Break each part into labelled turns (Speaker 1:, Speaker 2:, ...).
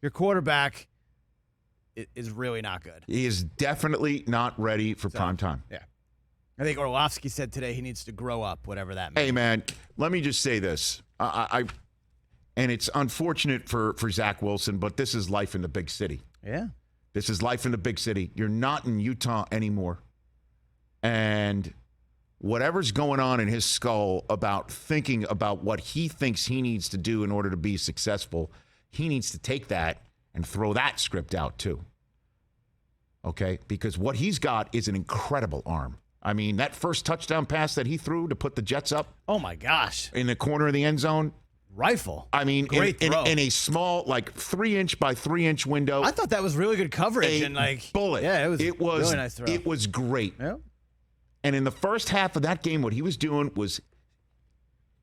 Speaker 1: your quarterback is really not good.
Speaker 2: He is definitely not ready for prime time.
Speaker 1: Yeah. I think Orlovsky said today he needs to grow up, whatever that means.
Speaker 2: Hey, man, let me just say this. And it's unfortunate for Zach Wilson, but this is life in the big city.
Speaker 1: Yeah.
Speaker 2: This is life in the big city. You're not in Utah anymore. And whatever's going on in his skull about thinking about what he thinks he needs to do in order to be successful, he needs to take that and throw that script out too. Okay? Because what he's got is an incredible arm. I mean, that first touchdown pass that he threw to put the Jets up.
Speaker 1: Oh, my gosh.
Speaker 2: In the corner of the end zone.
Speaker 1: Rifle.
Speaker 2: I mean, in a small, 3-inch by 3-inch window.
Speaker 1: I thought that was really good coverage.
Speaker 2: Bullet.
Speaker 1: Yeah, it was really nice throw.
Speaker 2: It was great.
Speaker 1: Yeah.
Speaker 2: And in the first half of that game, what he was doing was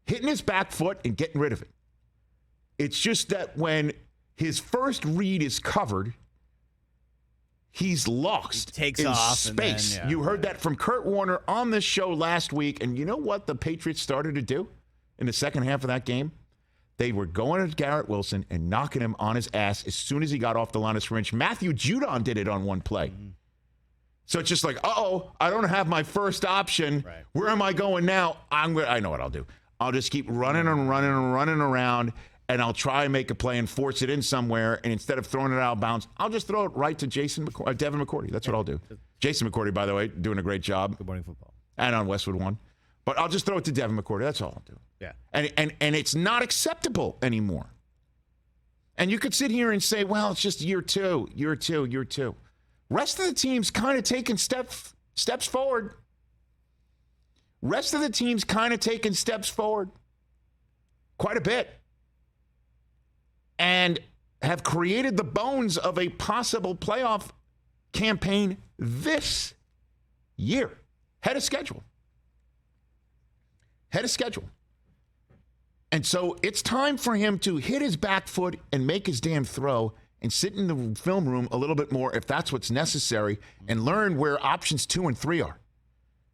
Speaker 2: hitting his back foot and getting rid of it. It's just that when his first read is covered, he's lost.
Speaker 1: He takes
Speaker 2: in
Speaker 1: off
Speaker 2: space.
Speaker 1: And then,
Speaker 2: you heard that from Kurt Warner on this show last week. And you know what the Patriots started to do in the second half of that game? They were going at Garrett Wilson and knocking him on his ass as soon as he got off the line of scrimmage. Matthew Judon did it on one play. Mm-hmm. So it's just like, I don't have my first option. Right. Where am I going now? I know what I'll do. I'll just keep running and running and running around, and I'll try and make a play and force it in somewhere. And instead of throwing it out of bounds, I'll just throw it right to Devin McCourty. That's what I'll do. Jason McCourty, by the way, doing a great job.
Speaker 1: Good Morning Football.
Speaker 2: And on Westwood One. But I'll just throw it to Devin McCourty. That's all I'll do.
Speaker 1: Yeah.
Speaker 2: And it's not acceptable anymore. And you could sit here and say, well, it's just year two. Rest of the team's kind of taking steps forward. Rest of the team's kind of taking steps forward. Quite a bit. And have created the bones of a possible playoff campaign this year. Head of schedule. And so it's time for him to hit his back foot and make his damn throw and sit in the film room a little bit more if that's what's necessary and learn where options 2 and 3 are.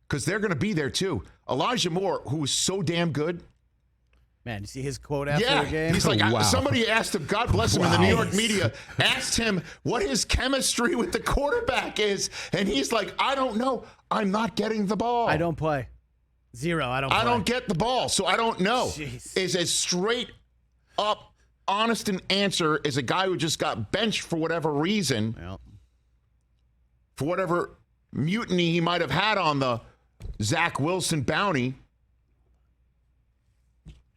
Speaker 2: Because they're going to be there too. Elijah Moore, who is so damn good.
Speaker 1: Man, you see his quote after the game?
Speaker 2: He's like, somebody asked him, God bless him, in the New York media, asked him what his chemistry with the quarterback is. And he's like, I don't know. I'm not getting the ball.
Speaker 1: I don't play. Zero. I don't play.
Speaker 2: I don't get the ball, so I don't know.
Speaker 1: Jeez.
Speaker 2: Is as straight up honest an answer as a guy who just got benched for whatever reason, for whatever mutiny he might have had on the Zach Wilson bounty.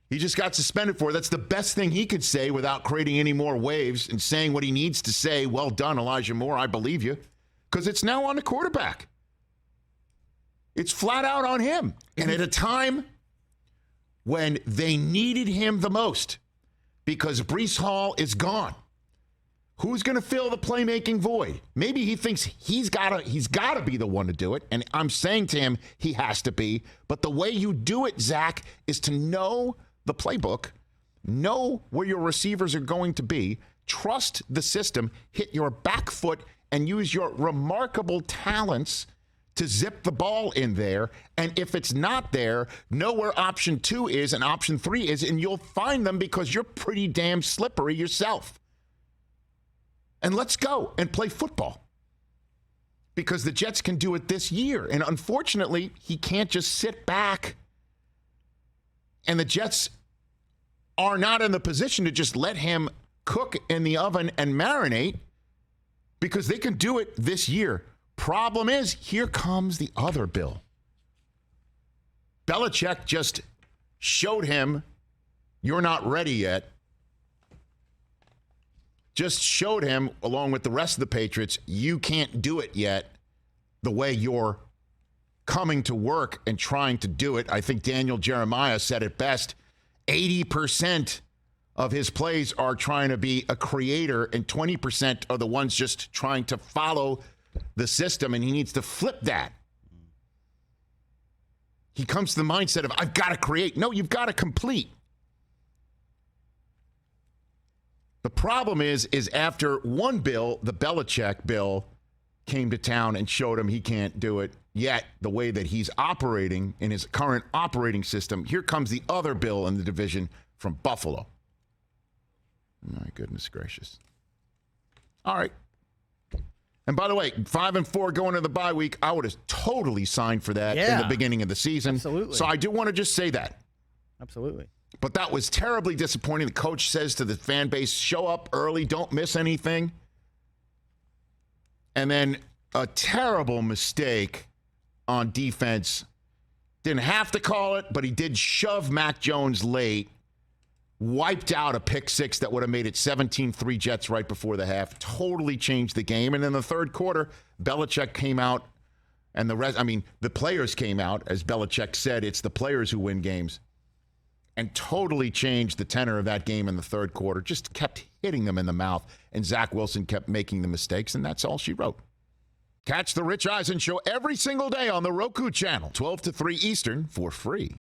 Speaker 2: He just got suspended for it. That's the best thing he could say without creating any more waves and saying what he needs to say. Well done, Elijah Moore. I believe you. Because it's now on the quarterback. It's flat out on him. And at a time when they needed him the most, because Breece Hall is gone. Who's going to fill the playmaking void? Maybe he thinks he's got to be the one to do it, and I'm saying to him he has to be. But the way you do it, Zach, is to know the playbook, know where your receivers are going to be, trust the system, hit your back foot, and use your remarkable talents to zip the ball in there. And if it's not there, know where option 2 is and option 3 is, and you'll find them because you're pretty damn slippery yourself. And let's go and play football. Because the Jets can do it this year. And unfortunately, he can't just sit back. And the Jets are not in the position to just let him cook in the oven and marinate, because they can do it this year. Problem is, here comes the other Bill. Belichick just showed him, you're not ready yet. Just showed him, along with the rest of the Patriots, you can't do it yet the way you're coming to work and trying to do it. I think Daniel Jeremiah said it best. 80% of his plays are trying to be a creator, and 20% are the ones just trying to follow the system, and he needs to flip that. He comes to the mindset of, I've got to create. No, you've got to complete. The problem is after one Bill, the Belichick Bill, came to town and showed him he can't do it yet the way that he's operating in his current operating system. Here comes the other Bill in the division from Buffalo. My goodness gracious. All right. And by the way, 5-4 going into the bye week, I would have totally signed for that in the beginning of the season.
Speaker 1: Absolutely.
Speaker 2: So I do want to just say that.
Speaker 1: Absolutely.
Speaker 2: But that was terribly disappointing. The coach says to the fan base, show up early, don't miss anything. And then a terrible mistake on defense. Didn't have to call it, but he did shove Mac Jones late. Wiped out a pick six that would have made it 17-3 Jets right before the half. Totally changed the game. And in the third quarter, Belichick came out, and the players came out. As Belichick said, it's the players who win games. And totally changed the tenor of that game in the third quarter. Just kept hitting them in the mouth. And Zach Wilson kept making the mistakes, and that's all she wrote. Catch the Rich Eisen Show every single day on the Roku channel, 12 to 3 Eastern, for free.